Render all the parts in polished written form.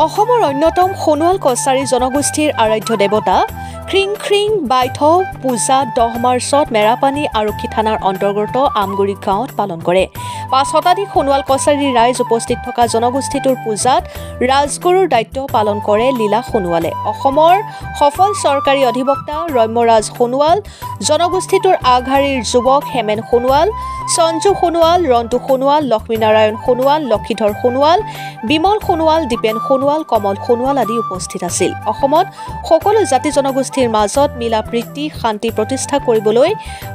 অসমৰ অন্যতম সোণোৱাল কছাৰী জনগোষ্ঠীৰ আৰাধ্য দেৱতা খ্ৰিং খ্ৰিং বাইথ পূজা 10 মাৰ্চত মেৰাপানী আৰক্ষী থানাৰ অন্তৰ্গত আমগুৰি গাঁৱত পালন কৰে। 5 শতাধিক সোণোৱাল কছাৰীৰ ৰাইজ উপস্থিত থকা জনগোষ্ঠীটোৰ পূজাত ৰাজগুৰুৰ দায়িত্ব পালন কৰে লীলা সোণোৱালে। অসমৰ সফল চৰকাৰী অধিবক্তা ৰম্যৰাজ সোণোৱাল, জনগোষ্ঠীটোৰ আগশাৰীৰ যুৱক হেমেন সোণোৱাল, সঞ্জু সোণোৱাল, ৰন্তু সোণোৱাল, লক্ষ্মীনাৰায়ণ সোণোৱাল, লক্ষীধৰ সোণোৱাল, বিমল সোণোৱাল, দীপেন সোণোৱাল, কমল সোণোৱাল আদি উপস্থিত আছিল। অসমত সকলো জাতি জনগোষ্ঠীৰ মাজত মিলা প্ৰীতি শান্তি প্ৰতিষ্ঠা কৰিবলৈ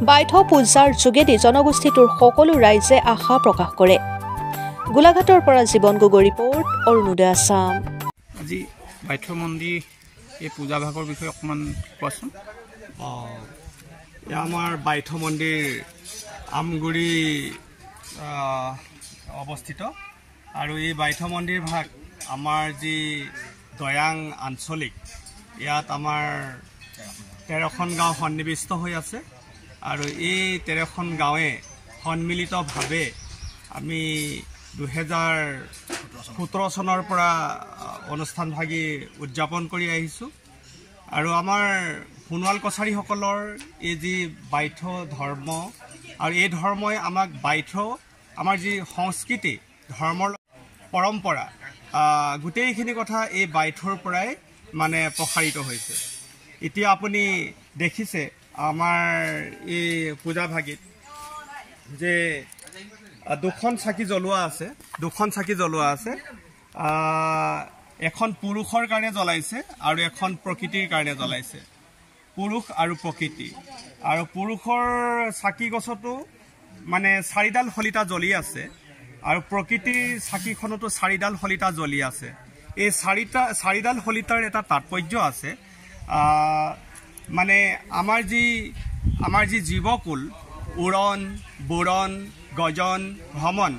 বাইথ পূজাৰ যোগেদি জনগোষ্ঠীটোৰ সকলো ৰাইজে আশা প্ৰকাশ কৰে। গোলাঘাটৰ পৰা জীৱন গগৈ ৰিপৰ্ট, অৰুণোদয় আছাম। আজি বাইথ মন্দিৰ এই পূজা ভাগৰ বিষয়ে অকণমান কোৱাচোন। আমাৰ বাইথ মন্দিৰ আমগুৰি অৱস্থিত আৰু এই বাইথ মন্দিৰ ভাগ আমাৰ যি দয়াং আঞ্চলিক, ইয়াত আমাৰ 13খন গাঁও সন্নিৱিষ্ট হৈ আছে আৰু এই 13খন গাঁৱে সন্মিলিতভাৱে আমি 2017 চনৰ পৰা অনুষ্ঠানভাগী উদযাপন কৰি আহিছোঁ। আৰু আমাৰ সোণোৱাল কছাৰীসকলৰ এই যি বাইথ ধৰ্ম আৰু এই ধৰ্মই আমাক বাইথ আমাৰ যি সংস্কৃতি ধৰ্মৰ পৰম্পৰা গোটেইখিনি কথা এই বাইথৰ পৰাই মানে প্ৰসাৰিত হৈছে। এতিয়া আপুনি দেখিছে আমাৰ এই পূজাভাগিত যে দুখন চাকি জ্বলোৱা আছে, এখন পুৰুষৰ কাৰণে জ্বলাইছে আৰু এখন প্ৰকৃতিৰ কাৰণে জ্বলাইছে। পুৰুষ আৰু প্ৰকৃতি, আৰু পুৰুষৰ চাকি গছতো মানে 4ডাল শলিতা জ্বলি আছে আৰু প্ৰকৃতিৰ চাকিখনতো 4ডাল শলিতা জ্বলি আছে। এই 4ডাল শলিতাৰ এটা তাৎপৰ্য আছে। মানে আমাৰ যি জীৱকুল উৰণ, বুৰণ, গজন, ভ্ৰমণ,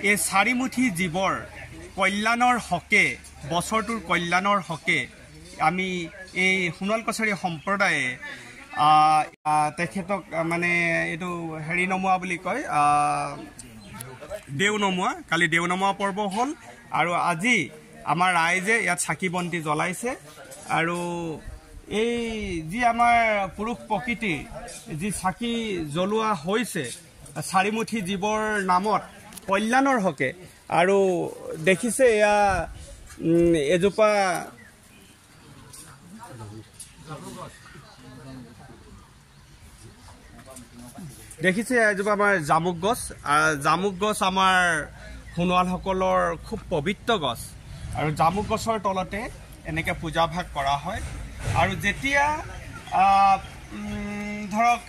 এই 4মুঠি জীৱৰ কল্যাণৰ হকে, বছৰটোৰ কল্যাণৰ হকে আমি এই সোণোৱাল কছাৰী সম্প্ৰদায়ে তেখেতক মানে এইটো হেৰি নমোৱা বুলি কয়, দেও নমোৱা। কালি দেও নমোৱা পৰ্ব হ'ল আৰু আজি আমাৰ ৰাইজে ইয়াত চাকি বন্তি জ্বলাইছে। আৰু এই যি আমাৰ পুৰুষ প্ৰকৃতিৰ যি চাকি জ্বলোৱা হৈছে 4মুঠি জীৱৰ নামত কল্যাণৰ হকে, আৰু দেখিছে এয়া এজোপা আমাৰ জামুক গছ। জামুক গছ আমাৰ সোণোৱালসকলৰ খুব পবিত্ৰ গছ, আৰু জামুক গছৰ তলতে এনেকৈ পূজাভাগ কৰা হয়। আৰু যেতিয়া ধৰক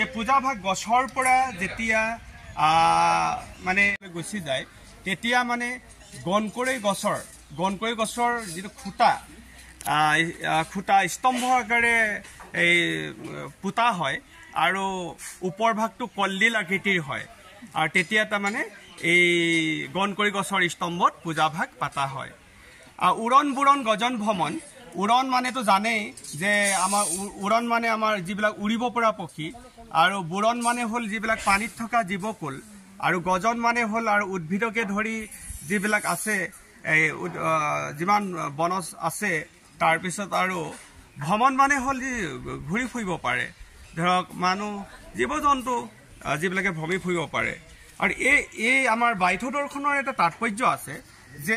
এই পূজাভাগ গছৰ পৰা যেতিয়া মানে গুচি যায়, তেতিয়া মানে গণকৰি গছৰ যিটো খুঁটা স্তম্ভ আকাৰে এই পোতা হয় আৰু ওপৰ ভাগটো কলডিল আকৃতিৰ হয়। আৰু তেতিয়া তাৰমানে এই গণকৰি গছৰ স্তম্ভত পূজাভাগ পাতা হয়। উৰণ, বুৰণ, গজন, ভ্ৰমণ। উৰণ মানেতো জানেই যে উৰণ মানে আমাৰ যিবিলাক উৰিব পৰা পক্ষী, আৰু বুৰণ মানে হ'ল যিবিলাক পানীত থকা জীৱকুল, আৰু গজন মানে হ'ল আৰু উদ্ভিদকে ধৰি যিবিলাক আছে, এই যিমান বনজ আছে। তাৰপিছত আৰু ভ্ৰমণ মানে হ'ল যি ঘূৰি ফুৰিব পাৰে, ধৰক মানুহ, জীৱ জন্তু যিবিলাকে ভ্ৰমি ফুৰিব পাৰে। আৰু এই আমাৰ বাইথ দৰ্শনৰ এটা তাৎপৰ্য আছে যে